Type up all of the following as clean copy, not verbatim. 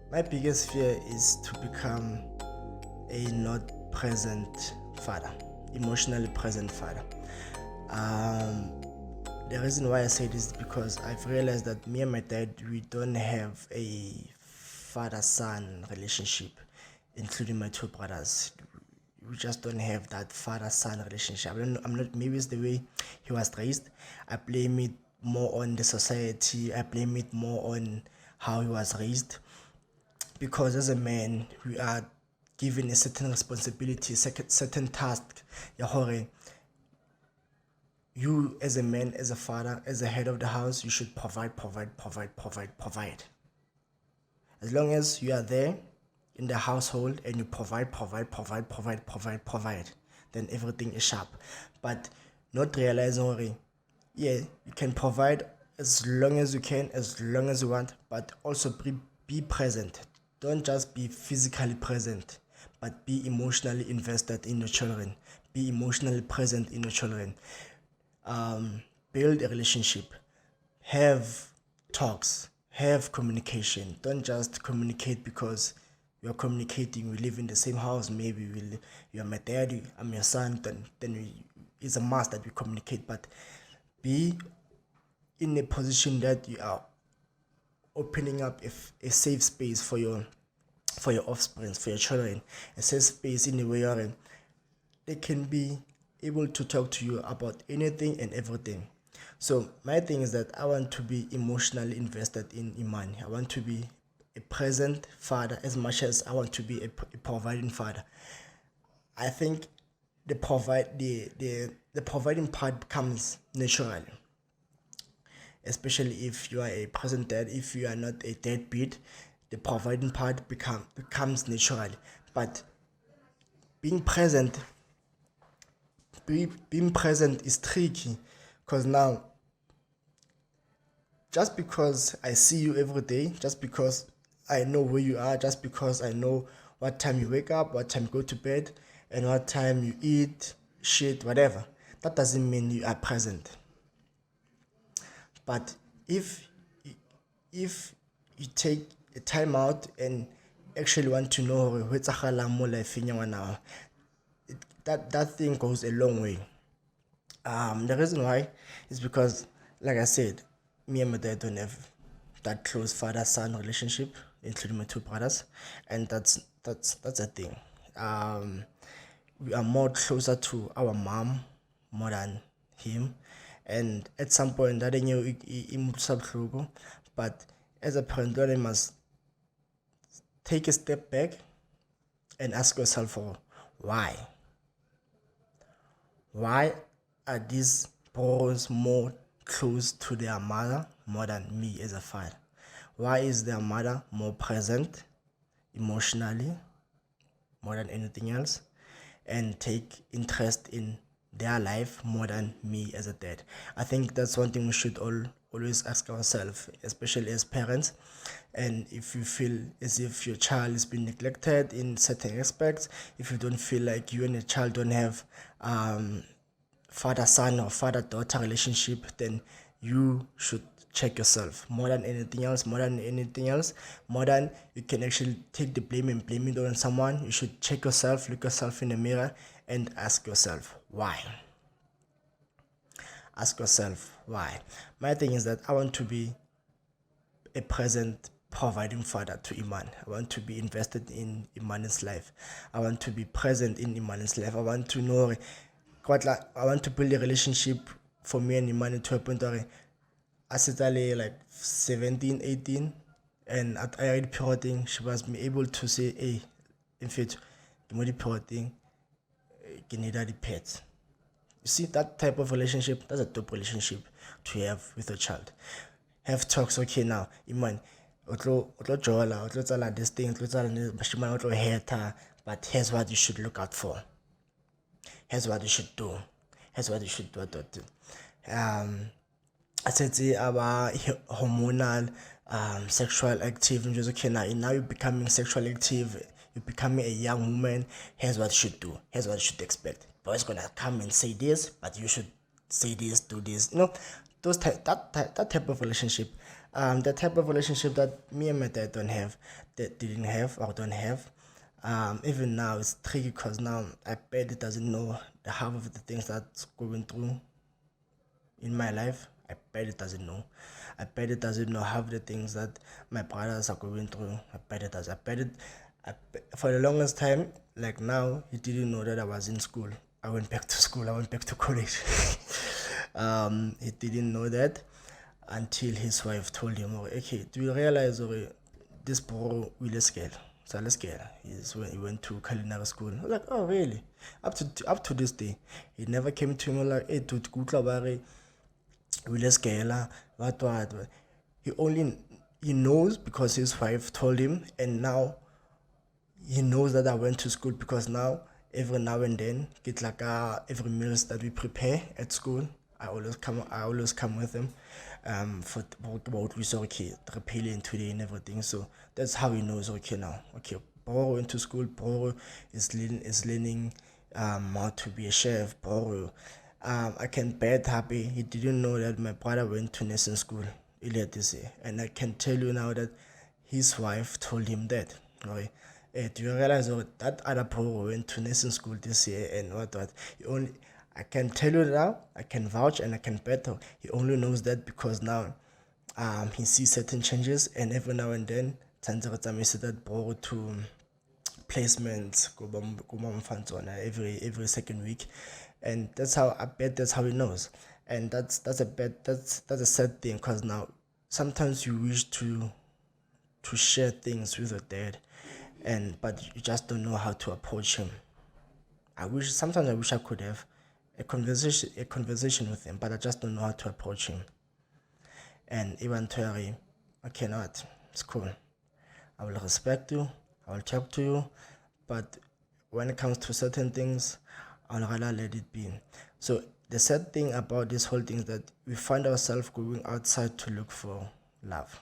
My biggest fear is to become a not present father, emotionally present father. Um, the reason why I say this is because I've realized that me and my dad, we don't have a father-son relationship, including my two brothers. We just don't have that father-son relationship. I'm not. Maybe it's the way he was raised. I blame it more on the society. I blame it more on how he was raised, because as a man we are given a certain responsibility, certain task. You as a man, as a father, as a head of the house, you should provide. As long as you are there in the household and you provide, then everything is sharp. But not realizing, yeah, you can provide as long as you can, as long as you want, but also be present. Don't just be physically present, but be emotionally invested in your children. Be emotionally present in your children. Build a relationship, have talks, have communication. Don't just communicate because you're communicating. We live in the same house. Maybe you're my dad, I'm your son. It's a must that we communicate. But be in a position that you are opening up a safe space for your offspring, for your children, a safe space in a way where they can be able to talk to you about anything and everything. So my thing is that I want to be emotionally invested in Iman. I want to be a present father as much as I want to be a providing father. I think the providing part comes naturally, especially if you are a present dad. If you are not a deadbeat, the providing part becomes natural. But being present being present is tricky, because now, just because I see you every day, just because I know where you are, just because I know what time you wake up, what time you go to bed, and what time you eat, shit, whatever, that doesn't mean you are present. But if if you take a time out and actually want to know ho etsagalang mo life ya ngwana, that thing goes a long way. The reason why is because, like I said, me and my dad don't have that close father-son relationship, including my two brothers, and that's a thing. We are more closer to our mom more than him, and at some point that I knew it, but as a parent, you must take a step back and ask yourself for why. Why are these boys more close to their mother more than me as a father? Why is their mother more present emotionally more than anything else, and take interest in their life more than me as a dad? I think that's one thing we should always ask ourselves, especially as parents. And if you feel as if your child is being neglected in certain aspects, if you don't feel like you and your child don't have father-son or father-daughter relationship, then you should check yourself more than anything else. More than you can actually take the blame and blame it on someone, you should check yourself, look yourself in the mirror, and ask yourself why. Ask yourself why. My thing is that I want to be a present providing father to Iman. I want to be invested in Iman's life. I want to be present in Iman's life. I want to know I want to build a relationship for me and Iman to a point where as it's like 17, 18, and at I already piloting, she was able to say, hey, in fact, the piloting, can need the pets. You see, that type of relationship, that's a top relationship to have with a child. Have talks, okay, now, Iman, otlo jola, otlo tsala this thing, otlo tsala this, bashimana otlo hate her, but here's what you should look out for. Here's what you should do. Here's what you should do. I said about hormonal sexual active, just okay, now you're becoming sexually active, you're becoming a young woman. Here's what you should do, here's what you should expect. Boys gonna come and say this, but you should say this, do this, those that type of relationship. The type of relationship that me and my dad didn't have or don't have. Even now it's tricky because now I bet it doesn't know the half of the things that's going through in my life. I bet it doesn't know. I bet it doesn't know half the things that my brothers are going through. I bet it does. For the longest time, like now, he didn't know that I was in school. I went back to school. I went back to college. He didn't know that until his wife told him, "Oh, okay, do you realize this bro will scale? So let's get he went to culinary school." I was like, "Oh, really?" Up to this day, he never came to me like, "Hey, dude, good will scale, what. He knows because his wife told him, and now he knows that I went to school because every now and then, get like every meals that we prepare at school, I always come with him, for about we saw okay, repelling today and everything. So that's how he knows. Okay, now, okay, Bro went to school. Bro is learning how to be a chef. Bro, I can bet happy he didn't know that my brother went to nursing school earlier this year, and I can tell you now that his wife told him that. Okay. Do you realize that other bro went to nursing school this year and what? He only, I can tell you now, I can vouch and I can bet he only knows that because now he sees certain changes, and every now and then tsanetse that bro to placements every second week, and that's how he knows. And that's a sad thing because now sometimes you wish to share things with your dad, but you just don't know how to approach him. I wish I could have a conversation with him, but I just don't know how to approach him. And eventually, okay, not it's cool. I will respect you. I will talk to you, but when it comes to certain things, I'll rather let it be. So the sad thing about this whole thing is that we find ourselves going outside to look for love,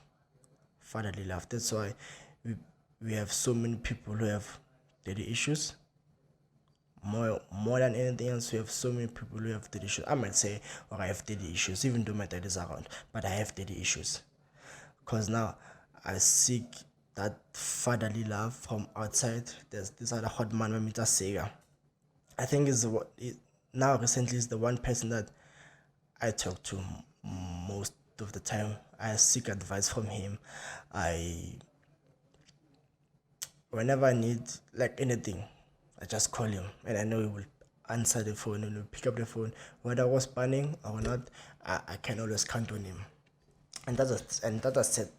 fatherly love. That's why we we have so many people who have daddy issues. More than anything else, we have so many people who have daddy issues. I might say, or I have daddy issues, even though my dad is around, but I have daddy issues. Because now I seek that fatherly love from outside. There's this other hot man, Mamita Sega. I think now recently is the one person that I talk to most of the time. I seek advice from him. I Whenever I need like anything, I just call him, and I know he will answer the phone and he will pick up the phone, whether I was planning or not. I can always count on him, and that's a sad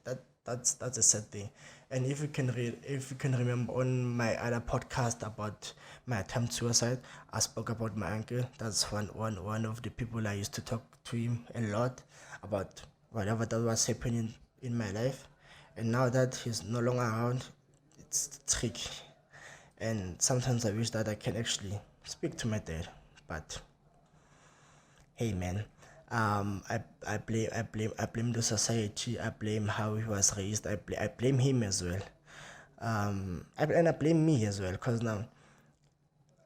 that's a sad thing. And if you can remember on my other podcast about my attempt suicide, I spoke about my uncle. That's one of the people I used to talk to him a lot about whatever that was happening in my life, and now that he's no longer around, it's tricky. And sometimes I wish that I can actually speak to my dad, but hey man, I blame the society. I blame how he was raised. I blame him as well. And I blame me as well because now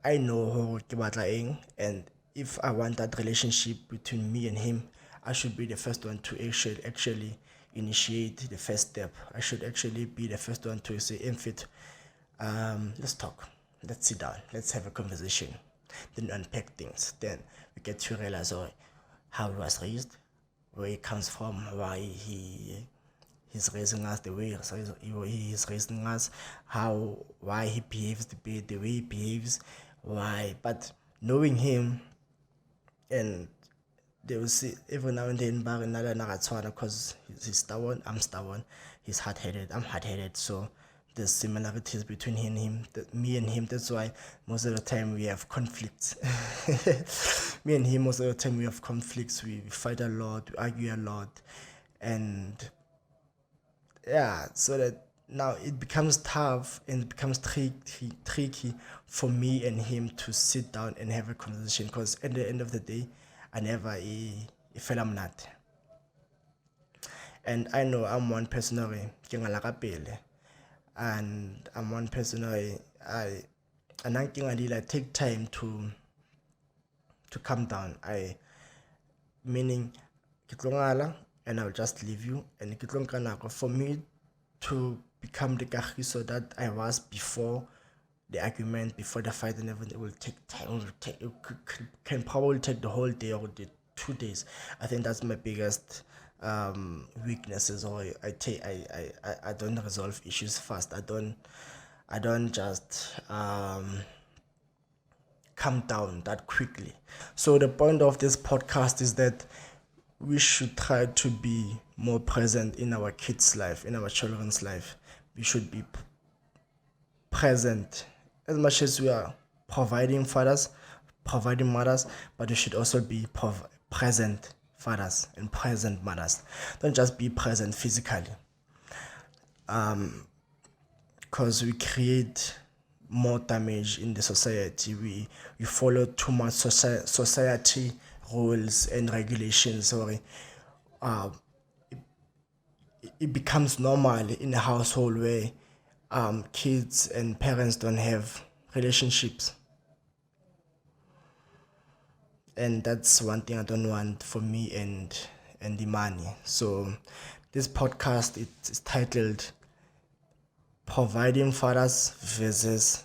I know who ke batla eng, and if I want that relationship between me and him, I should be the first one to actually initiate the first step. I should actually be the first one to say, "Infit, let's talk, let's sit down, let's have a conversation, then unpack things, then we get to realize how he was raised, where he comes from, why he's raising us the way he's raising us, why he behaves the way he behaves, why." But knowing him, and they will see every now and then bar another nagatswana because he's stubborn, I'm stubborn, he's hard-headed, I'm hard-headed. So there's similarities between me and him. That's why most of the time we have conflicts. Me and him, most of the time we have conflicts. We fight a lot, we argue a lot, and yeah, so that now it becomes tough and it becomes tricky for me and him to sit down and have a conversation because at the end of the day, I never felt I'm not. And I know I'm one personally, and I'm one personally, and I think I need like take time to calm down. Meaning ke tlo ngala and I'll just leave you. And for me to become the Kagiso that I was before the argument, before the fight and everything, it will take time. Can probably take the whole day or the 2 days. I think that's my biggest weaknesses, or I don't resolve issues fast. I don't just come down that quickly. So the point of this podcast is that we should try to be more present in our kids' life, in our children's life. We should be present as much as we are providing fathers, providing mothers, but we should also be present fathers and present mothers. Don't just be present physically, because we create more damage in the society. We follow too much society rules and regulations, or it becomes normal in a household where kids and parents don't have relationships, and that's one thing I don't want for me and the money. So this podcast is titled Providing Fathers versus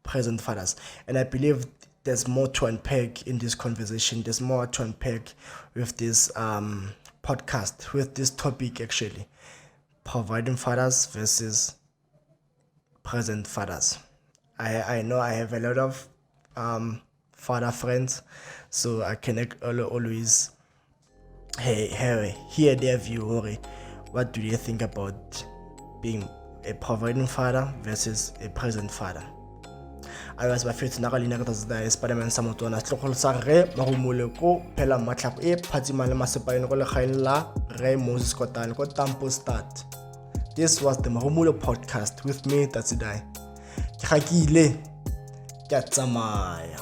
Present Fathers, and I believe there's more to unpack in this conversation. There's more to unpack with this podcast, with this topic actually. Providing fathers versus present fathers. I know I have a lot of father friends, so I can always hear their view, or what do they think about being a providing father versus a present father. I was my favorite nakalina ka tsada Spider-Man sa motona tlogolo sa re magumole ko phela matlhako e phatsima le masepaino go le gaeng la Re Moses Kotane ko Tampo Start. This was the Mahumulo podcast with me, Tatsi. Ke gakile ke a tsamaya.